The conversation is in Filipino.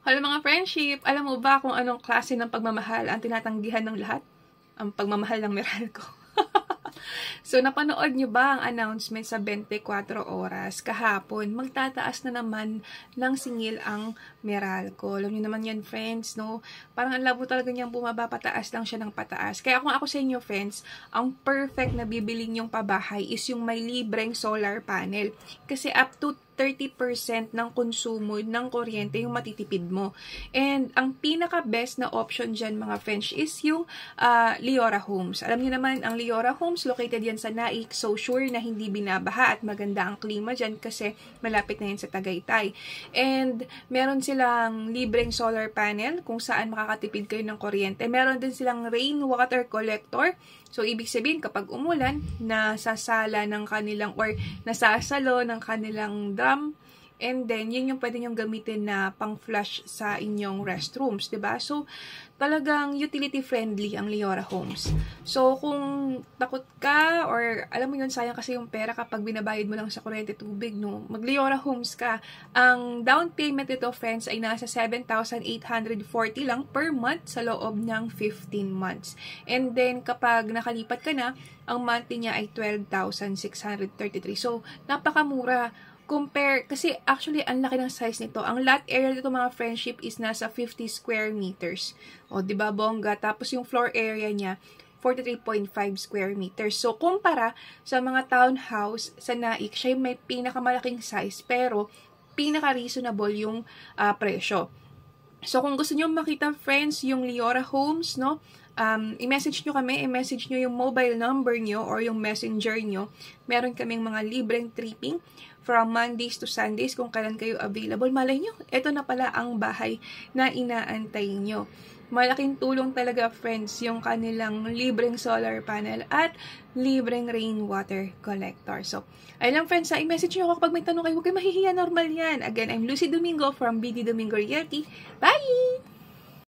Hello mga friendship! Alam mo ba kung anong klase ng pagmamahal ang tinatanggihan ng lahat? Ang pagmamahal ng Meralco. So, napanood nyo ba ang announcement sa 24 oras? Kahapon, magtataas na naman ng singil ang Meralco. Alam nyo naman yan, friends, no? Parang ang labo talaga niyang bumaba, pataas lang siya ng pataas. Kaya kung ako sa inyo, friends, ang perfect na bibili nyong pabahay is yung may libreng solar panel. Kasi up to 30% ng konsumo ng kuryente yung matitipid mo. And ang pinaka-best na option dyan, mga friends, is yung Leora Homes. Alam niyo naman, ang Leora Homes, located yan sa Naik. So, sure na hindi binabaha at maganda ang klima dyan kasi malapit na yan sa Tagaytay. And meron silang libreng solar panel kung saan makakatipid kayo ng kuryente. Meron din silang rainwater collector. So, ibig sabihin, kapag umulan, nasasala ng kanilang, or nasasalo ng kanilang drum, and then, yun yung pwede nyong gamitin na pang-flush sa inyong restrooms, diba? So, talagang utility-friendly ang Leora Homes. So, kung takot ka, or alam mo yun, sayang kasi yung pera kapag binabayad mo lang sa kuryente tubig, no? Mag-Leora Homes ka. Ang down payment nito, friends, ay nasa 7,840 lang per month sa loob ng 15 months. And then, kapag nakalipat ka na, ang monthly niya ay 12,633. So, napakamura. Compare, kasi actually, ang laki ng size nito. Ang lot area nito, mga friendship, is nasa 50 square meters. O, diba, bongga? Tapos yung floor area niya, 43.5 square meters. So, kumpara sa mga townhouse sa Naik, siya may pinakamalaking size, pero pinaka-reasonable yung presyo. So, kung gusto nyo makita, friends, yung Leora Homes, no? I-message nyo kami, i-message nyo yung mobile number nyo or yung messenger nyo. Meron kaming mga libreng tripping from Mondays to Sundays kung kailan kayo available. Malay nyo, ito na pala ang bahay na inaantay nyo. Malaking tulong talaga, friends, yung kanilang libreng solar panel at libreng rainwater collector. So, ayun lang, friends, i-message nyo ako kapag may tanong kayo. Huwag kayo mahihiya, normal yan. Again, I'm Lucy Domingo from BD Domingo Realty. Bye!